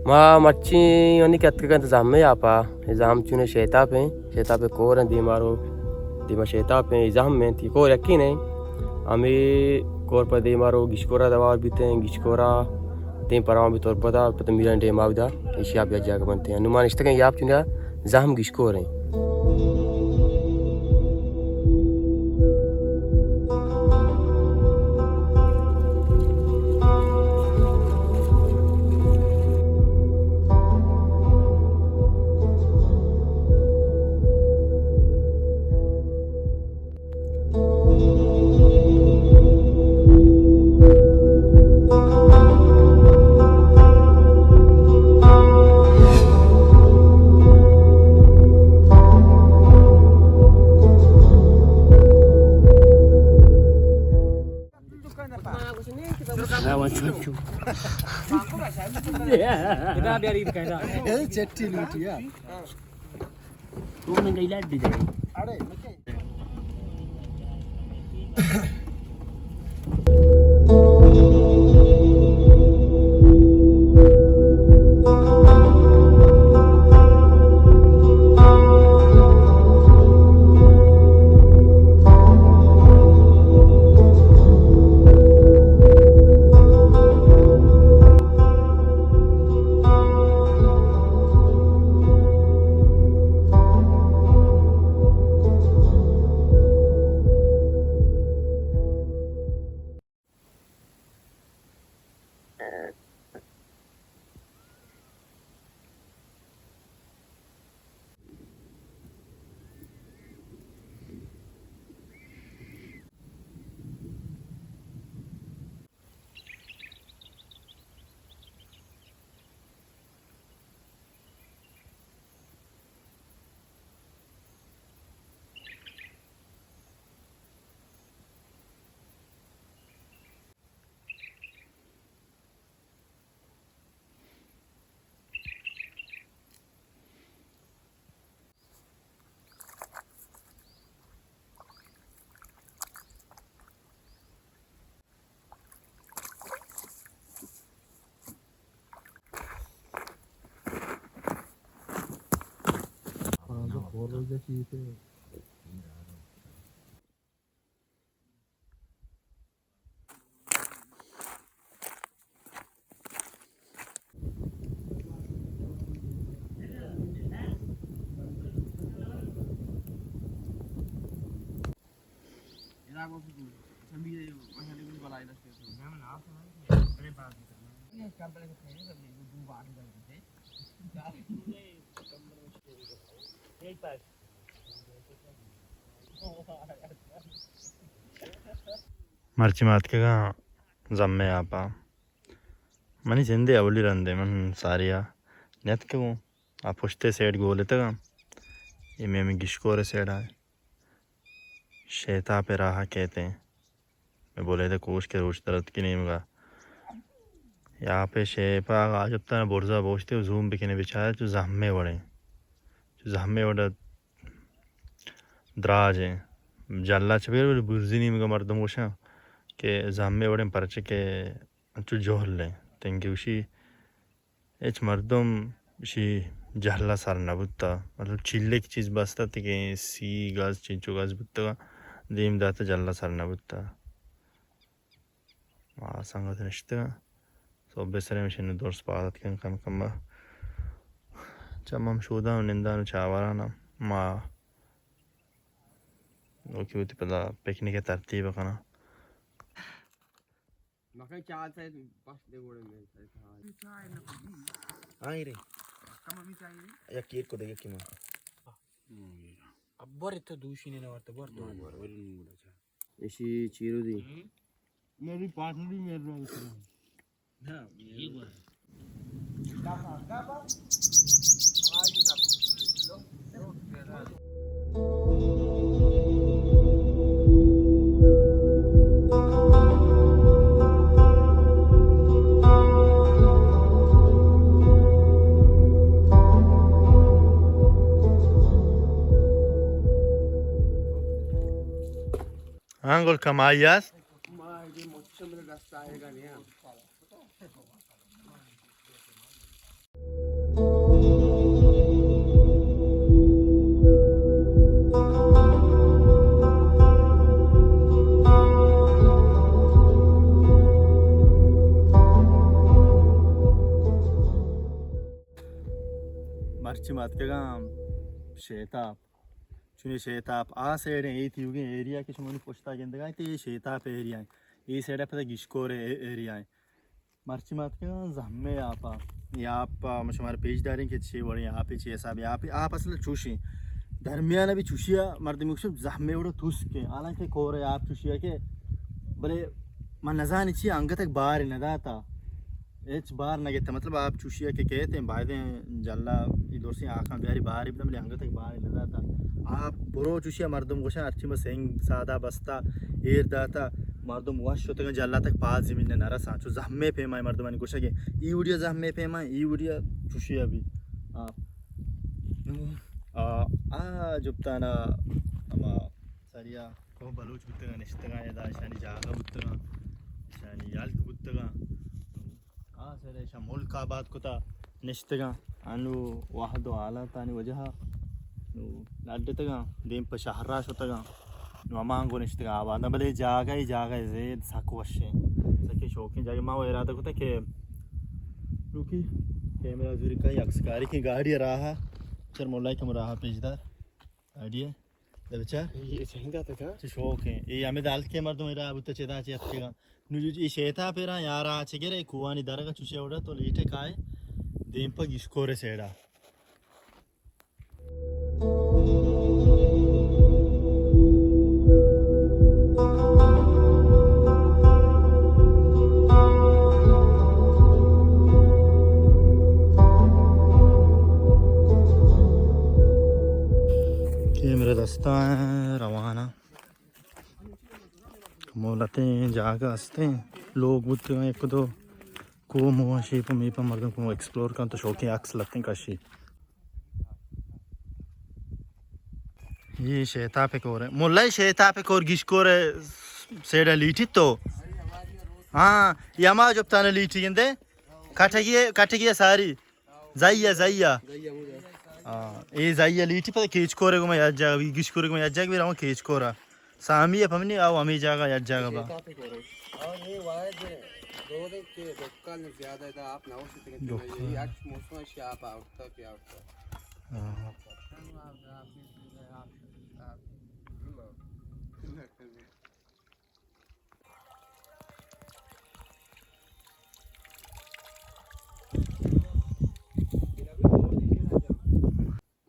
ma machi oni kat kan zamme apa zam chune sheta pe koran di maro di ma sheta pe zamme ti ko yakine ami kor pa di maro gishkora dawa biten gishkora tem param bi tor pada pat miran de mavda ishi ab ya jaga bante anuman ishtaken yap chune zam gishkore kita biar ini kayak Chetty లూటియా tuh nggak ilat di deh. అడే Marci matkega zamme apa mani sende avuli rande man saria netkego a pushte side goletega ये में गिशकोरे said है शेता पे रहा कहते हैं मैं बोले थे कोश के रोश दर्द की नहीं मगा यहाँ पे शेपा आज अब तक बोर्जा बोझते हो जूम बिकने बिछाया जो जहमे बड़े दराज है जल्ला चबेर बुर्जी नहीं मगा मर्दम वोशा के जहमे बड़े परचे के अच्छु जोहल ले तेंगे उसी एच मर्दम उसी जहला सार नबुत्ता मतलब चिल्ले की चीज़ बसता थी कि सी गाज चिंचो गाज बुत्ता का दीम दाता जल्ला सार नबुत्ता माँ संगत निश्चित सो बेसरे में शिन्नु दोर्स पादत के कम कम जब हम शोधा निंदा नु चावारा ना माँ ओके वो तिपला पिकनिक के तरतीब करना मकई चाल से बस दे गोड़े में आई रे या केक को देखे कि abbar itu dushi ne na warta bar to ishi chiru di मेरी पार्टनर भी मेरे रोल कर na ye gor Angol kamayas marchi matkagam shetap chuni shetap a side e tiuge area ke chumuni posta gendaga te shetap area e side apda gishkore area marchi matkagam zamme apa यहाँ आप हमारे page डालें कि छः बड़े यहाँ पे छः साहब यहाँ पे आप असल चूशी दरमियान अभी चूशिया मर्द मुख्य जहमे उड़ो थूस के हालांकि कोरे आप चूशिया के बड़े मन नज़ा नीचे अंग तक बाहर नदा था एच बाहर न कहते मतलब आप चूशिया के कहते हैं बायदे जल्ला इधर से आँखें प्यारी बाहर ही मतलब अंग तक बाहर नदा था आप बुरो चूशिया मर्दम गोशा अच्छी में सेंग सादा बस्ता एर दाता मर्दम वाश होते हैं जल्ला तक पास ज़मीन नरा सांचो जहमे पे माय मर्दमानी गोशा के ई उड़िया जहमे पे माय ई उड़िया चूशिया भी आप जुप्ताना अमा सरिया को बलूच बुत्तगा निश्तगा यदा शानी जागा बुत्तगा शानी याल्क बुत्तगा सरे शा मुल्क आबाद कोता निश्तगा अनु वाहदो हालात आणि वजह नु लाड्डतगा देम प शहराश होतगा नु अमांगो निश्तगा आबाद बले जागा ही ज़ेद साको वशे सके शौकीन जागे माँ वो इरादा कोता के रुकी कैमरा जुरी का यक्सकारी की गाड़ी रहा चल मोलाई कम रहा पेजदार आइडिया ले बच्चा ये चाहिए था क्या शौक है ये हमें दाल के मर्द मेरा अब तो चेता चे अपनेगा नुजु ये शेता पेरा यार आ चेगरे कुआनी दरगा चुचे उड़ा तो लीटे काय देम पर गिस्कोरे सेड़ा मेरा रास्ता है रवाना मोलते हैं जागा हंसते हैं लोग बुद्ध एक दो को मुआ शेप में पर मर्दों को एक्सप्लोर कर तो शौक है अक्स लगते हैं काशी ये शेता पे कोर है मुल्ला शेता पे कोर गिशकोर सेडा लीटी तो हाँ यमा जब ताने लीटी इंदे काटेगी सारी जाइया ये जाइया लीटी पर केच कोरे को मैं याद जागा गिश कोरे को मैं याद जागा भी रहा हूँ केच कोरा सामी अब हमने आओ हमें जागा याद जागा बा ये वायद दो दिन के दुकान ज़्यादा है आप ना हो सकते हैं ये आज मौसम से आप आउट क्या होता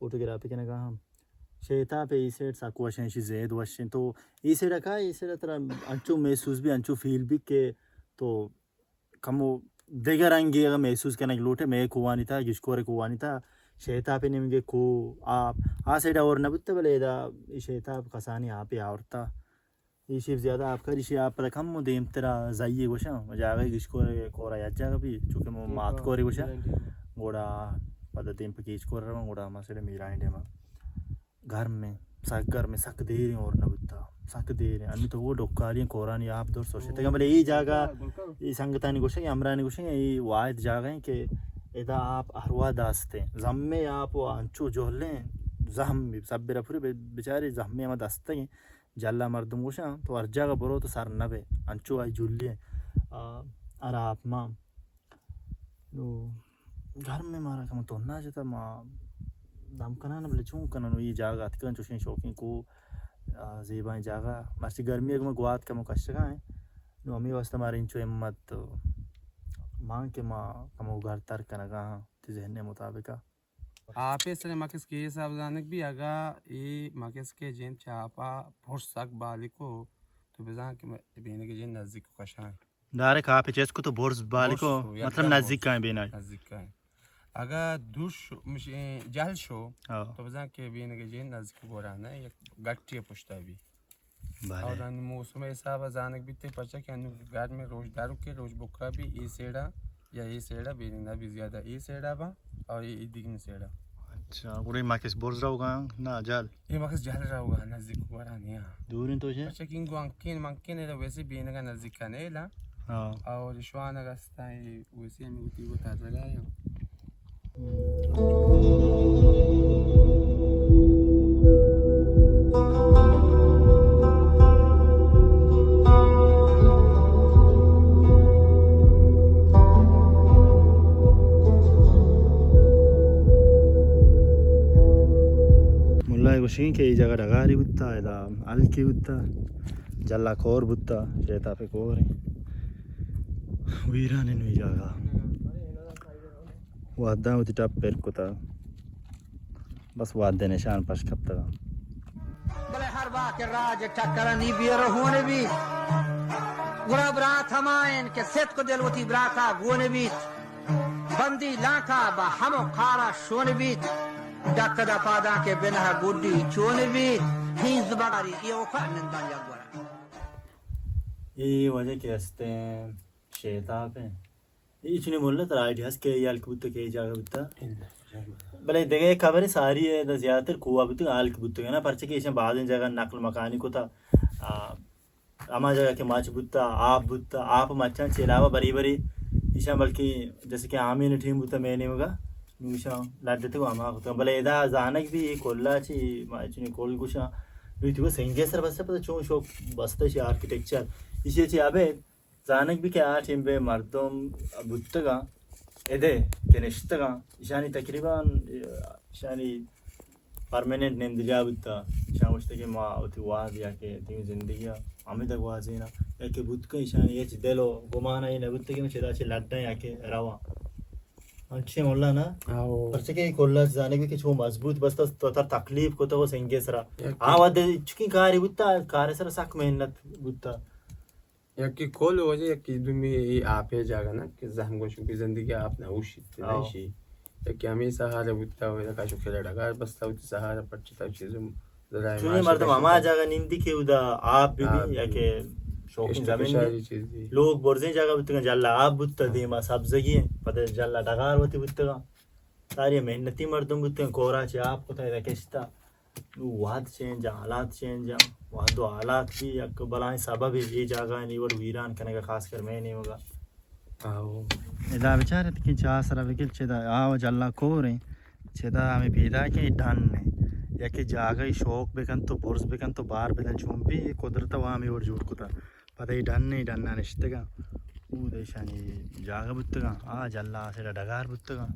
फोटोग्राफी के ना काम शेता पे इसे साकु वशन शी ज़ेद वशन तो इसे रखा इसे तरह अंचो महसूस भी अंचो फील भी के तो कमो देगर आएंगे अगर महसूस करने के लोटे मैं कुआनी था जिसको रे कुआनी था शेता पे निम्गे को आप सेडा और नबुत्ते बले दा शेता कसानी आप ही आवरता ये शिव ज़्यादा आपका ऋषि आप रखम मो देम तेरा जाइए गोशा जागा किसको कोरा याद जागा भी चूँकि मो मात कोरे गोशा गोड़ा पता देम पे किस कोरा रहा गोड़ा हमारे मेरा इंडिया में घर में सक दे रही और न बुत्ता सक दे रहे अन्य तो वो डोकारियाँ कोरा नहीं आप दोस्त सोचते हैं मतलब ये जागा ये संगतानी गोशा ये अमरानी गोशा ये वायद जागा है कि इधर आप हरवा दास्ते जम्मे आप वो अंचो जो लें जहम सब बेरा पूरे बेचारे जम्मे हम दास्ते हैं जल्ला मर्दम गोशा तो अर्जा का बरो तो सार नबे अंचो आई जुल्ली अरे आप माँ तो घर में मारा कम तो ना चाहता माँ दाम कना ना बोले चूँ कना नो ये जागा अतकन चुशें शौकीन को ज़ेबाएं जागा मर्ची गर्मी अगर मैं गुआत का मुकश्श का है नो अमी वास्ते मारे इंचो हिम्मत माँ के माँ कम घर तर कना कहाँ तिजहने मुताबिका आप इसने मकस के हिसाब जानक भी अगर ये मकस के जिन चापा फुर्स सक बालिको तो बिजान के बेने के जिन नज़दीक को कशां दारे कहाँ पे चेस को तो बोर्स बालिको मतलब नज़दीक का है बेना नज़दीक का है अगर दूर जहल शो तो बिजान के बेने के जिन नज़दीक को रहना है गट्टी पुश्ता भी और अन मौसम हिसाब जानक भी ते पचा के अनु घर में रोजदारों के रोज बुक्का भी ये सेड़ा या ये सेड़ा बेने ना भी ज़्यादा ये सेड़ा बा और ये दिगन सेड़ा अच्छा पूरे मार्केट बोर्स रहोगा ना जाल ये मार्केट जाल रहोगा नज़दीक को रहना है दूर इन तो है अच्छा किंग वांकिन वांकिन है वैसे बेने का नज़दीक का नहीं ला और श्वान रास्ता है वैसे हम उती को तार लगाए दोषी के जगह डगारी बुत्ता इदा अलकी बुत्ता जल्ला कोर बुत्ता शेता पे कोर वीराने नुई जगह वादा उति टप पेरकुता बस वादे निशान पश कपता बले हर बात के राज टक्कर नी बियर होने भी गुरा ब्राथ हमायन के सेट को दिलवती ब्राथा गोने भी बंदी लाखा बा हमो खारा शोने भी डक्कदा पादा के बिना गुड्डी चोने भी हिंस बगारी ये ओका नंदा यागवरा ये वजह के हस्ते शेता पे इचने बोलना तो आइडियाज के याल कुत्ते के जगह बुत्ता भले देखे खबर सारी है तो ज़्यादातर कुआ बुत्ते आल के बुत्ते ना परचे के इसमें बाद में जगह नकल मकानी को था अमा जगह के माच बुत्ता आप मच्छा चलावा बरी बरी इशा बल्कि जैसे कि आमी ने टीम बुत्ता मैंने मगा निशा लाड देते को आमा होता भले इधर जानक भी कोल्ला ची माचने कोल कुशा तो सेंगेसर बस पता चों शो बसता ची आर्किटेक्चर इसे ची अबे जानक भी क्या टीम पे मर्दों बुत्तगा इधे के निश्चितगा इशानी तकरीबन इशानी परमानेंट नेम दिया बुत्ता इशान उस्ते के माँ उती वाद या के तीन जिंदगी हमें तक वाद जीना या के बुत्त का इशानी ये चिदेलो गुमाना ये नबुत्ते के में चिदा ची लड़ना या के रावा अच्छे मोल्ला ना परचे के कोल्ला जाने भी किसी वो मजबूत बस तो तकलीफ को तो वो सेंगेसरा आवाज़ चुकी कारी बुत्ता कारी सर सक मेहनत बुत्ता या कि कोल हो जाए कि दुमी ये आप है जागा ना कि जहम को शुक्र जिंदगी आप ना उशी नहीं या कि हमेशा सहारा बुत्ता हो या का शुक्र लगा बस ताऊ सहारा पच्चीस चीज़ों ज़रा चुने मर्द मामा जागा नींदी के उदा आप भी या के शौकीन ज़मीन लोग बोर्ज़े जागा बुत्ता जल्ला आप बुत्ता दीमा सब जगह पता जल्ला डगार होती बुत्ता सारी मेहनती मर्दों बुत्ता कोरा चे आप को था कैसा वाद चेंज हालात चेंज वादो हालात की एक बलाएं सबब ये जगह नहीं वो वीरान करने का खास कर मैं नहीं होगा इधर बेचारे कि चाह सरा विकिल चेदा आओ जल्ला कोरे चेदा हमें पैदा के डान ने या कि जागा शौक बेकन तो बोर्स बेकन तो बार बेकन चुंपी कुदरत वहाँ में और जुड़ कुता पता ही डान नहीं डानना निश्चितगा वो देशानी जागा बुत्तगा जल्ला से डगार बुत्तगा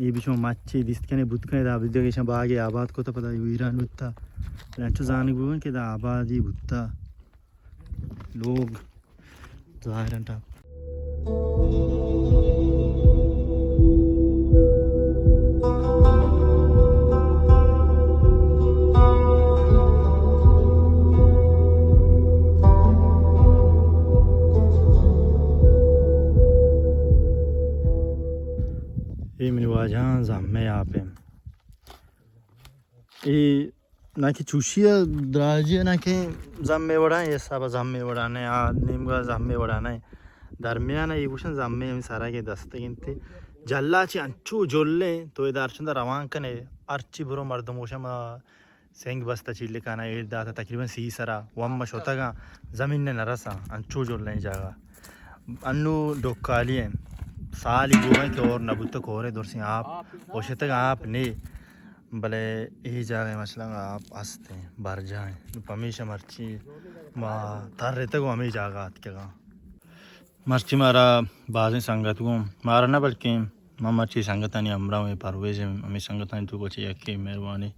ये बिचों मच्छी दिसकने बुत्कने दा विद्या के बागे आबाद को तो पता वीरान बुत्ता लंचो जाने बुवन के दा आबादी बुत्ता लोग जाहिरन टा ये मेरी वाजहां जामे यहाँ पे ये ना कि चूशिया द्राजिया ना कि जामे बढ़ाएं ये सब जामे बढ़ाने नीम का जामे बढ़ाना है दरमियान ये कुछ जामे हम सारा के दस्ते गिनते जल्ला ची अंचू जोल्ले तो ये दर्शन रवान कने अर्ची बुरो मर्दमोशम सेंग बस्ता चिल्ले काना ये दाता तकरीबन सी सरा वम्मा शोता का जमीन ने नरसा अंचू जोल्ले जागा अन्नू डोकाली है साली बुआ के और नबुत को और दूर से आप ओशे तक आप ने भले यही जगह मसला आप हंसते हैं बाहर जाएं हमेशा मर्ची माँ तार रहते को हमें जागा क्या मर्ची मारा बाज़ संगत को मारा ना बल्कि माँ मर्ची संगत नहीं अमरा में परवेज हमें संगत नहीं तो कुछ यकी मेहरबानी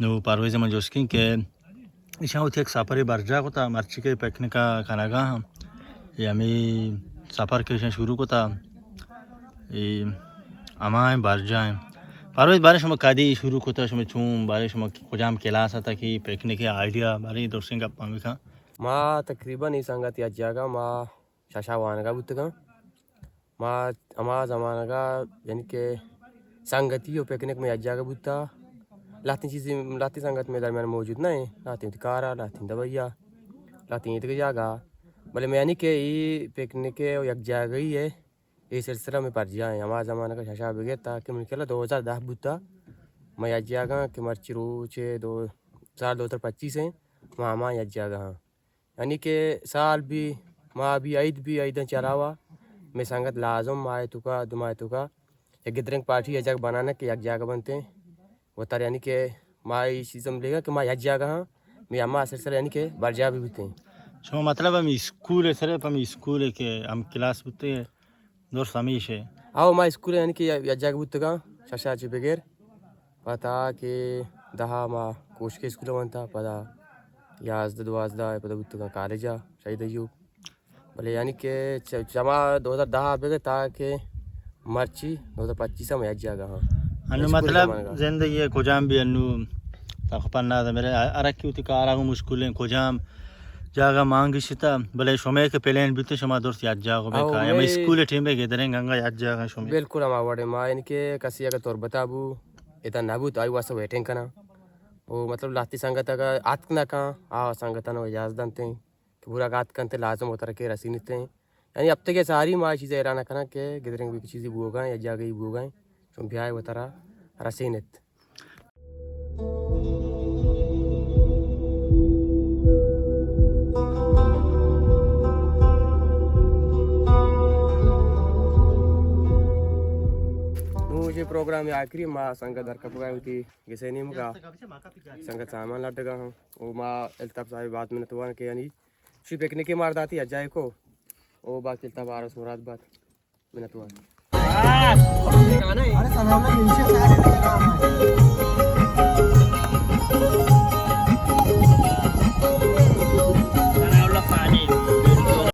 नो परवेज में जोस्किन के इशा उठी एक सफर बर्जा को था मर्ची के पैकने का खाना गा ये हमें सफ़र के शुरू को था ये अमाएं बर्जाएं परवेज बारिश में कादी शुरू को था उसमें चूम बारिश में कुजाम क्लास आता कि पैकने के आइडिया बारी दोस्तों का पांगी का माँ तकरीबन ये संगत या जागा माँ शाशा वान का बुत्तगा माँ अमा जमाना का यानी के संगति हो पैकने में या जागा बुत्ता लाती चीज़ें लाती संगत में दरमियान मौजूद नहीं लाती कारा लाती दवाइया लाती ईद की जागा भले मैं यानी के ये पैकने के एक जागा ही है ये सिलसिला में पर जाए हमारा ज़माना का शशा बगैर था कि मुझे 2010 बुता मैं याद जागा कि मर्ची रोचे 2025 है वहाँ माँ याद जागा हाँ यानी कि साल भी माँ भी ईद चलावा मैं संगत लाजम आए तुका दुमाए तुका एक गिदरंग पार्टी यजाक बनाना कि यक जागा बनते हैं वो तार यानी कि माँ इस चीज़ में लेगा कि माँ याद जागा हाँ मैं अम्मा सिलसिला यानी कि बरजा भी बुते हैं सो मतलब हम स्कूल है सर हम स्कूल है कि हम क्लास बुते हैं दोस्त समीश है आओ माँ स्कूल यानी कि यजाक बुते का शशा ची बगैर पता कि दहा माँ कोश के स्कूल वन था पदा याज़ दुआज़दा पदा बुत का कॉलेज आ शहीद अयूब भले यानी के चमा 2010 बेगे था के मर्ची 2025 में आज जागा हाँ अनु मतलब जिंदगी है कोजाम भी अनु तखपन्ना था मेरे अरक की उती कारा को मुश्किलें कोजाम जागा मांग शिता भले शोमे के प्लान भी तो शमा दोस्त याद जागो बेका या मैं स्कूल टीम में गेदरें गंगा याद जागा शोमे बिल्कुल हम आवड़े माँ इनके कसी अगर तोर बताबू इतना नबू तो आई वासा वेटिंग करना वो मतलब लाती संगत का आत ना का आ संगत ना याद दंते पूरा गात करते लाजम होता रखे रसी निते यानी अब तक ये सारी माँ चीज़ें इराना करना के गेदरें भी चीज़ें बुआ या जागे बुआ तुम भी आए वो तरह रसी नित मुझे प्रोग्राम आखिरी माँ संगत दर कपगा होती जैसे नहीं मुका संगत सामान लटगा हूँ वो माँ अल्ताफ साहब बात में तो के यानी शी पिकनिक की मार दाती अजाय को वो बात चलता बारस मुराद बात मैंने तो